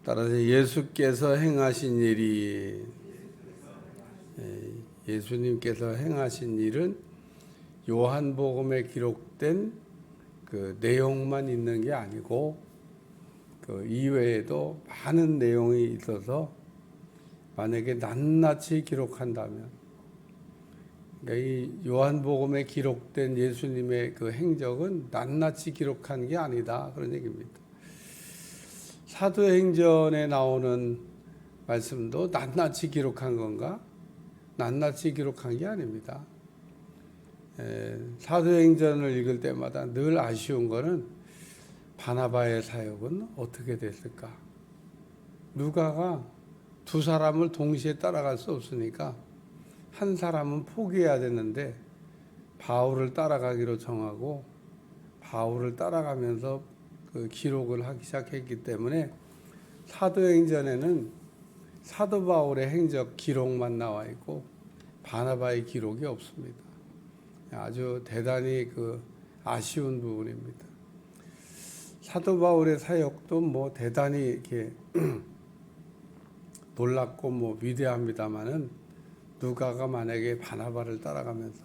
따라서 예수께서 행하신 일이 예수님께서 행하신 일은 요한복음에 기록된 그 내용만 있는 게 아니고 그 이외에도 많은 내용이 있어서 만약에 낱낱이 기록한다면, 그러니까 이 요한복음에 기록된 예수님의 그 행적은 낱낱이 기록한 게 아니다, 그런 얘기입니다. 사도행전에 나오는 말씀도 낱낱이 기록한 건가? 낱낱이 기록한 게 아닙니다. 사도행전을 읽을 때마다 늘 아쉬운 거는 바나바의 사역은 어떻게 됐을까? 누가가 두 사람을 동시에 따라갈 수 없으니까 한 사람은 포기해야 되는데 바울을 따라가기로 정하고 바울을 따라가면서 그 기록을 하기 시작했기 때문에 사도행전에는 사도 바울의 행적 기록만 나와 있고 바나바의 기록이 없습니다. 아주 대단히 그 아쉬운 부분입니다. 사도 바울의 사역도 뭐 대단히 이렇게 놀랍고 뭐 위대합니다만은 누가가 만약에 바나바를 따라가면서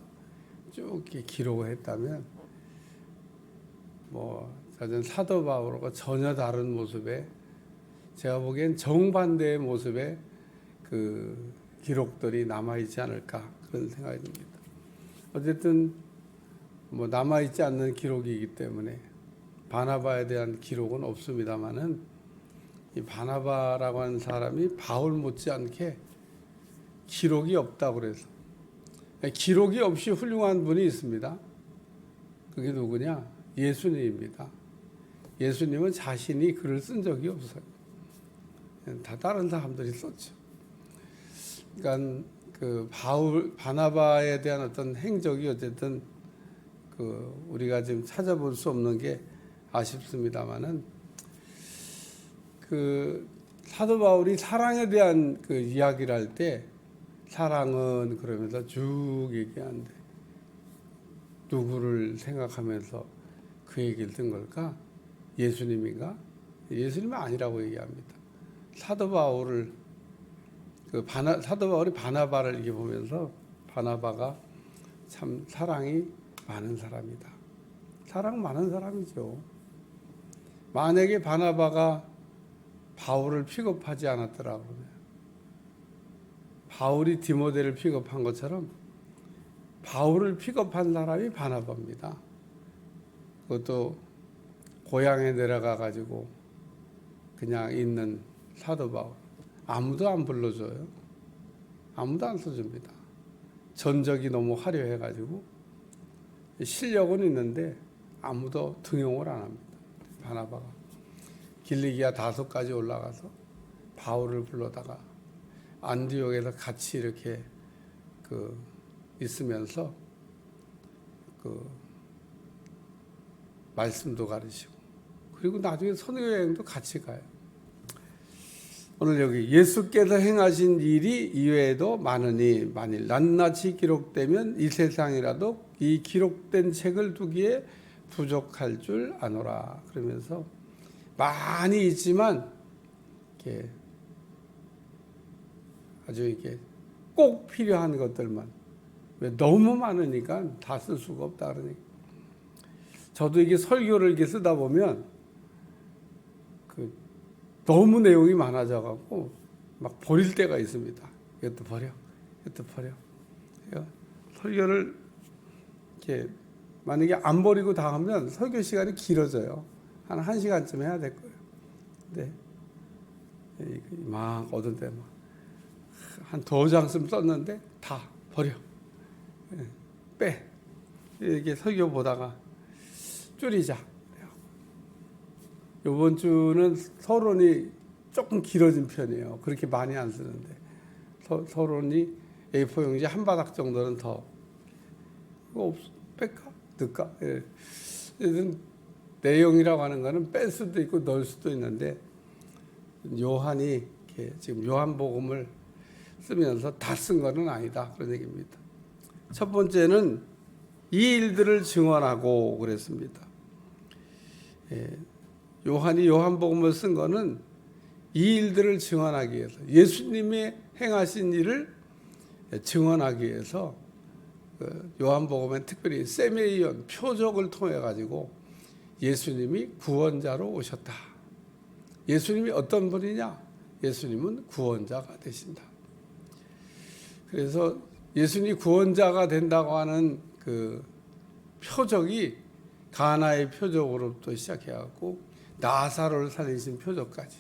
쭉 이렇게 기록을 했다면 뭐 저는 사도 바울과 전혀 다른 모습에, 제가 보기엔 정반대의 모습의 그 기록들이 남아있지 않을까, 그런 생각이 듭니다. 어쨌든 뭐 남아있지 않는 기록이기 때문에 바나바에 대한 기록은 없습니다만은 이 바나바라고 하는 사람이 바울 못지않게 기록이 없다고 그래서, 기록이 없이 훌륭한 분이 있습니다. 그게 누구냐? 예수님입니다. 예수님은 자신이 글을 쓴 적이 없어요. 다 다른 사람들이 썼죠. 그러니까 그 바나바에 대한 어떤 행적이 어쨌든 그 우리가 지금 찾아볼 수 없는 게 아쉽습니다만은, 그 사도 바울이 사랑에 대한 그 이야기를 할 때 사랑은 그러면서 쭉 얘기하는데 누구를 생각하면서 그 얘기를 든 걸까? 예수님인가? 예수님은 아니라고 얘기합니다. 사도 바울이 바나바를 이렇게 보면서 바나바가 참 사랑이 많은 사람이다. 사랑 많은 사람이죠. 만약에 바나바가 바울을 픽업하지 않았더라고요. 바울이 디모데를 픽업한 것처럼 바울을 픽업한 사람이 바나바입니다. 그것도 고향에 내려가 가지고 그냥 있는 사도 바울, 아무도 안 불러줘요. 아무도 안 써줍니다. 전적이 너무 화려해 가지고 실력은 있는데 아무도 등용을 안 합니다. 바나바가 길리기아 다소까지 올라가서 바울을 불러다가 안디옥에서 같이 이렇게 그 있으면서 그 말씀도 가르치고, 그리고 나중에 선교여행도 같이 가요. 오늘 여기 예수께서 행하신 일이 이외에도 많으니 만일 낱낱이 기록되면 이 세상이라도 이 기록된 책을 두기에 부족할 줄 아노라. 그러면서 많이 있지만 이렇게 아주 이렇게 꼭 필요한 것들만, 왜 너무 많으니까 다 쓸 수가 없다 그러니까. 저도 이게 설교를 이렇게 쓰다 보면 그 너무 내용이 많아져 갖고 막 버릴 때가 있습니다. 이것도 버려, 이것도 버려. 설교를 이렇게 만약에 안 버리고 다 하면 설교 시간이 길어져요. 한 1시간쯤 해야 될 거예요. 근데 막 어떤 때 막 한 2장쯤 썼는데 다 버려, 빼. 이렇게 설교 보다가 줄이자. 이번 주는 서론이 조금 길어진 편이에요. 그렇게 많이 안 쓰는데 서론이 A4 용지 한 바닥 정도는 더, 이거 뺄까? 넣을까? 내용이라고 하는 거는 뺄 수도 있고 넣을 수도 있는데, 요한이 이렇게 지금 요한복음을 쓰면서 다 쓴 거는 아니다, 그런 얘기입니다. 첫 번째는 이 일들을 증언하고 그랬습니다. 요한이 요한복음을 쓴 거는 이 일들을 증언하기 위해서, 예수님의 행하신 일을 증언하기 위해서 요한복음에 특별히 세메이온 표적을 통해 가지고 예수님이 구원자로 오셨다. 예수님이 어떤 분이냐? 예수님은 구원자가 되신다. 그래서 예수님이 구원자가 된다고 하는 그 표적이 가나의 표적으로부터 시작해갖고 나사로를 살리신 표적까지,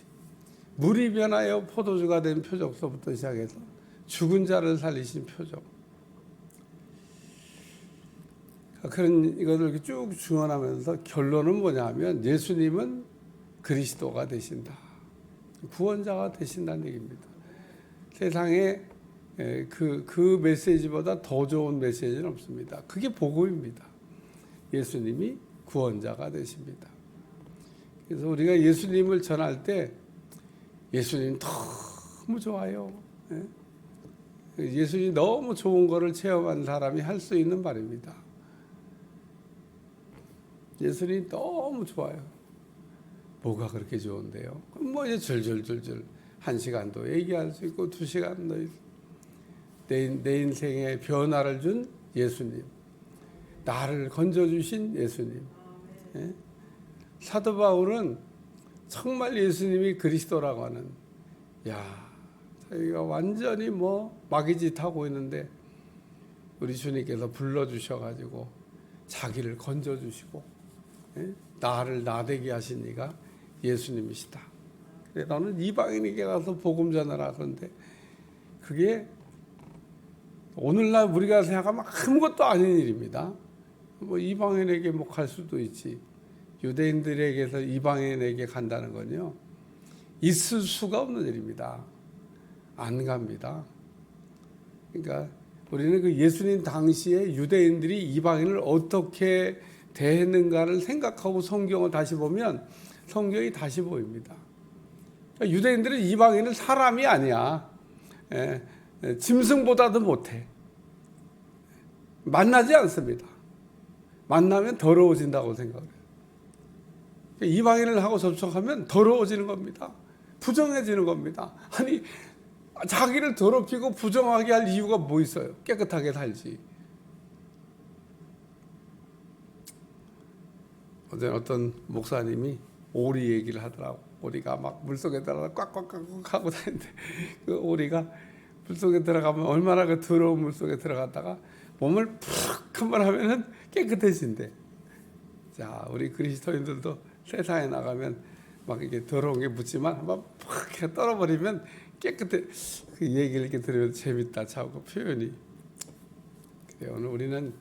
물이 변하여 포도주가 된 표적서부터 시작해서 죽은 자를 살리신 표적, 그런 이것을 이렇게 쭉 증언하면서 결론은 뭐냐면 예수님은 그리스도가 되신다, 구원자가 되신다는 얘기입니다. 세상에 그 메시지보다 더 좋은 메시지는 없습니다. 그게 복음입니다. 예수님이 구원자가 되십니다. 그래서 우리가 예수님을 전할 때 예수님 너무 좋아요. 예수님이 너무 좋은 거를 체험한 사람이 할 수 있는 말입니다. 예수님이 너무 좋아요. 뭐가 그렇게 좋은데요? 뭐 이제 줄줄줄줄 1시간도 얘기할 수 있고 2시간도 내 인생에 변화를 준 예수님, 나를 건져주신 예수님. 예? 사도 바울은 정말 예수님이 그리스도라고 하는, 자기가 완전히 뭐 마귀짓 하고 있는데 우리 주님께서 불러주셔가지고 자기를 건져주시고, 나를 나되게 하신 이가 예수님이시다. 그래, 너는 이방인에게 가서 복음 전하라. 그런데 그게 오늘날 우리가 생각하면 아무것도 아닌 일입니다. 뭐 이방인에게 뭐 갈 수도 있지. 유대인들에게서 이방인에게 간다는 건요, 있을 수가 없는 일입니다. 안 갑니다. 그러니까 우리는 그 예수님 당시에 유대인들이 이방인을 어떻게 대했는가를 생각하고 성경을 다시 보면 성경이 다시 보입니다. 그러니까 유대인들은 이방인은 사람이 아니야. 짐승보다도 못해. 만나지 않습니다. 만나면 더러워진다고 생각해요. 이방인을 하고 접촉하면 더러워지는 겁니다. 부정해지는 겁니다. 아니, 자기를 더럽히고 부정하게 할 이유가 뭐 있어요? 깨끗하게 살지. 어제 어떤 목사님이 오리 얘기를 하더라고. 오리가 막 물속에 들어가 꽉꽉꽉 하고 다니는데 그 오리가 물속에 들어가면 얼마나 그 더러운 물속에 들어갔다가 몸을 푹 한번 하면은 깨끗해진대. 자, 우리 그리스도인들도 세상에 나가면 막 이게 더러운 게 묻지만 한번 푹 떨어버리면 깨끗해. 그 얘기를 이렇게 들으면 재밌다. 자꾸 표현이. 그래, 오늘 우리는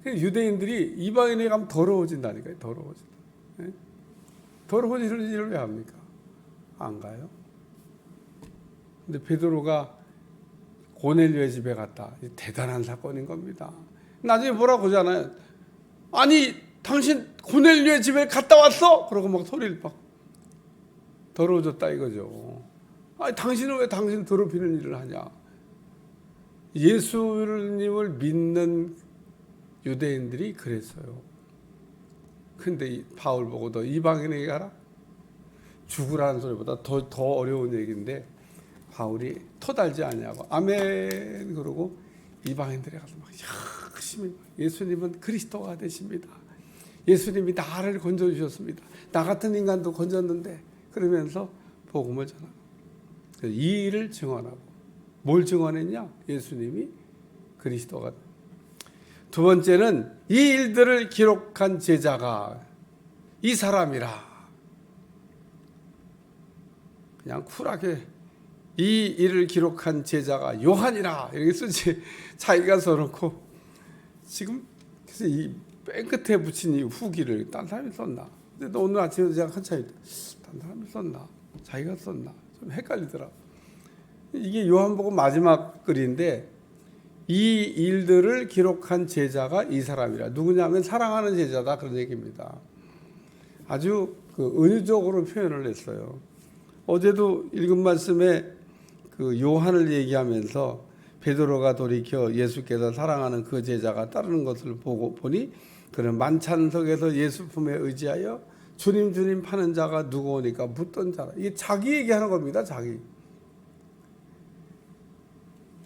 유대인들이 이방인에 가면 더러워진다니까요. 더러워진다. 네? 더러워지는 일을 왜 합니까? 안 가요. 근데 베드로가 고넬료의 집에 갔다. 대단한 사건인 겁니다. 나중에 뭐라고 하잖아요. 아니, 당신 고넬료의 집에 갔다 왔어? 그러고 막 소리를 막 더러워졌다 이거죠. 아니, 당신은 왜 당신 더럽히는 일을 하냐? 예수님을 믿는 유대인들이 그랬어요. 근데 바울 보고 너 이방인에게 가라? 죽으라는 소리보다 더 어려운 얘기인데 바울이 토달지 않냐고 아멘 그러고 이방인들에 가서 막 열심히 예수님은 그리스도가 되십니다. 예수님이 나를 건져주셨습니다. 나 같은 인간도 건졌는데 그러면서 복음을 전하고 이 일을 증언하고 뭘 증언했냐? 예수님이 그리스도가. 두 번째는 이 일들을 기록한 제자가 이 사람이라. 그냥 쿨하게 이 일을 기록한 제자가 요한이라 이렇게 쓰지. 자기가 써놓고 지금 그래서 이 맨 끝에 붙인 이 후기를 딴 사람이 썼나? 근데 오늘 아침에 제가 한참 딴 사람이 썼나? 자기가 썼나? 좀 헷갈리더라. 이게 요한복음 마지막 글인데 이 일들을 기록한 제자가 이 사람이라. 누구냐면 사랑하는 제자다 그런 얘기입니다. 아주 그 은유적으로 표현을 했어요. 어제도 읽은 말씀에 그 요한을 얘기하면서 베드로가 돌이켜 예수께서 사랑하는 그 제자가 따르는 것을 보고 보니 그는 만찬석에서 예수 품에 의지하여 주님 주님 파는 자가 누구오니까 묻던 자라. 이게 자기 얘기하는 겁니다. 자기.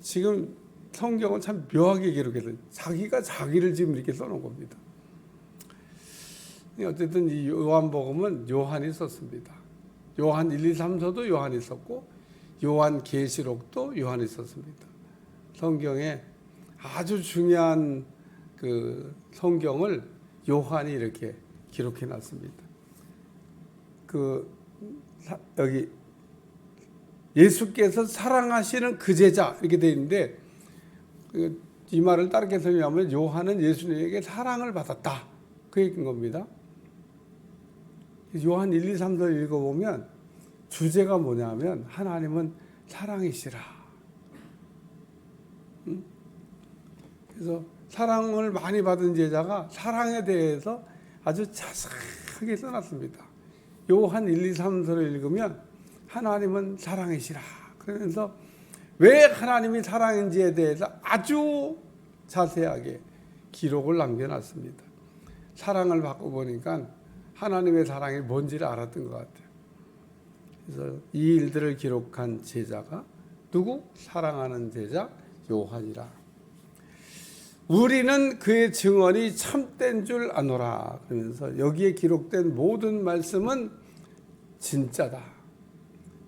지금 성경은 참 묘하게 기록해서 자기가 자기를 지금 이렇게 써놓은 겁니다. 어쨌든 이 요한복음은 요한이 썼습니다. 요한 1, 2, 3서도 요한이 썼고 요한 계시록도 요한이 썼습니다. 성경에 아주 중요한 그 성경을 요한이 이렇게 기록해 놨습니다. 여기 예수께서 사랑하시는 그 제자 이렇게 되어 있는데 이 말을 다르게 설명하면 요한은 예수님에게 사랑을 받았다 그 얘기인 겁니다. 요한 1, 2, 3절 읽어보면 주제가 뭐냐면 하나님은 사랑이시라. 그래서 사랑을 많이 받은 제자가 사랑에 대해서 아주 자세하게 써놨습니다. 요한 1, 2, 3절을 읽으면 하나님은 사랑이시라. 그러면서 왜 하나님이 사랑인지에 대해서 아주 자세하게 기록을 남겨놨습니다. 사랑을 받고 보니까 하나님의 사랑이 뭔지를 알았던 것 같아요. 그래서 이 일들을 기록한 제자가 누구? 사랑하는 제자 요한이라. 우리는 그의 증언이 참된 줄 아노라. 그러면서 여기에 기록된 모든 말씀은 진짜다.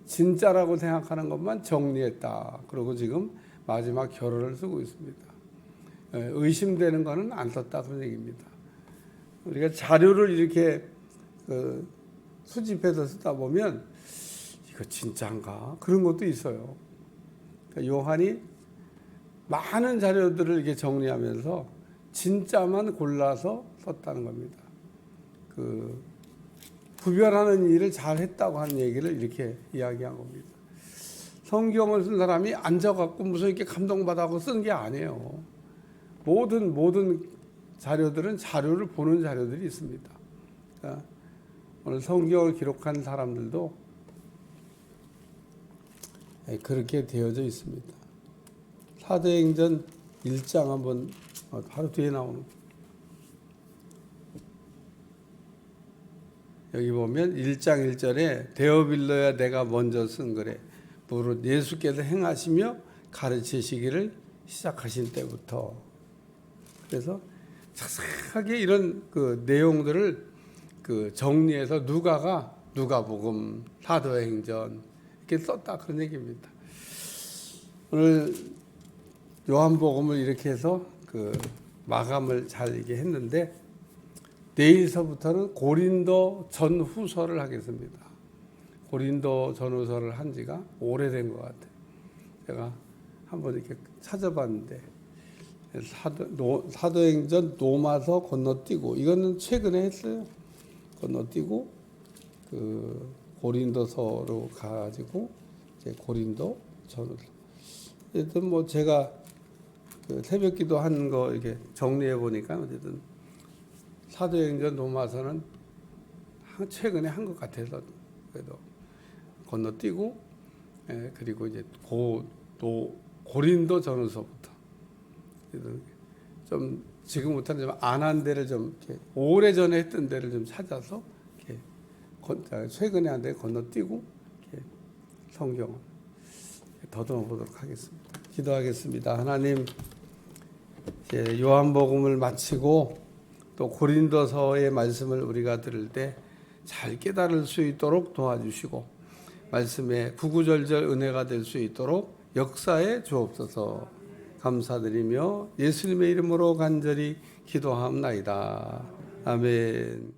진짜라고 생각하는 것만 정리했다. 그리고 지금 마지막 결론을 쓰고 있습니다. 의심되는 것은 안 썼다 그런 얘기입니다. 우리가 자료를 이렇게 수집해서 쓰다 보면 이거 진짜인가? 그런 것도 있어요. 그러니까 요한이 많은 자료들을 이렇게 정리하면서 진짜만 골라서 썼다는 겁니다. 구별하는 일을 잘 했다고 하는 얘기를 이렇게 이야기한 겁니다. 성경을 쓴 사람이 앉아갖고 무슨 이렇게 감동받아서 쓴 게 아니에요. 모든 자료들은 자료를 보는 자료들이 있습니다. 그러니까 오늘 성경을 기록한 사람들도 그렇게 되어져 있습니다. 사도행전 1장 한번 바로 뒤에 나오는 여기 보면 1장 1절에 데오빌로야 내가 먼저 쓴 거래. 무릇 예수께서 행하시며 가르치시기를 시작하신 때부터. 그래서 자세하게 이런 내용들을 정리해서 누가복음, 사도행전 이렇게 썼다 그런 얘기입니다. 오늘 요한복음을 이렇게 해서 마감을 잘 이렇게 했는데 내일서부터는 고린도 전후서를 하겠습니다. 고린도 전후서를 한 지가 오래된 것 같아요. 제가 한번 이렇게 찾아봤는데 사도행전 노마서 건너뛰고 이거는 최근에 했어요. 건너뛰고 고린도서로 가지고 이제 고린도 전후서. 어쨌든 뭐 제가 새벽기도 한 거 이렇게 정리해 보니까 어쨌든 사도행전 노마서는 최근에 한 것 같아서 그래도 건너뛰고 그리고 이제 고린도 전후서부터 좀 지금부터는 좀 안 한 데를 좀 이렇게 오래 전에 했던 데를 좀 찾아서 이렇게 최근에 한 데 건너뛰고 이렇게 성경을 더듬어 보도록 하겠습니다. 기도하겠습니다. 하나님, 이제 요한복음을 마치고 또 고린도서의 말씀을 우리가 들을 때 잘 깨달을 수 있도록 도와주시고 말씀에 구구절절 은혜가 될 수 있도록 역사에 주옵소서. 감사드리며 예수님의 이름으로 간절히 기도하옵나이다. 아멘.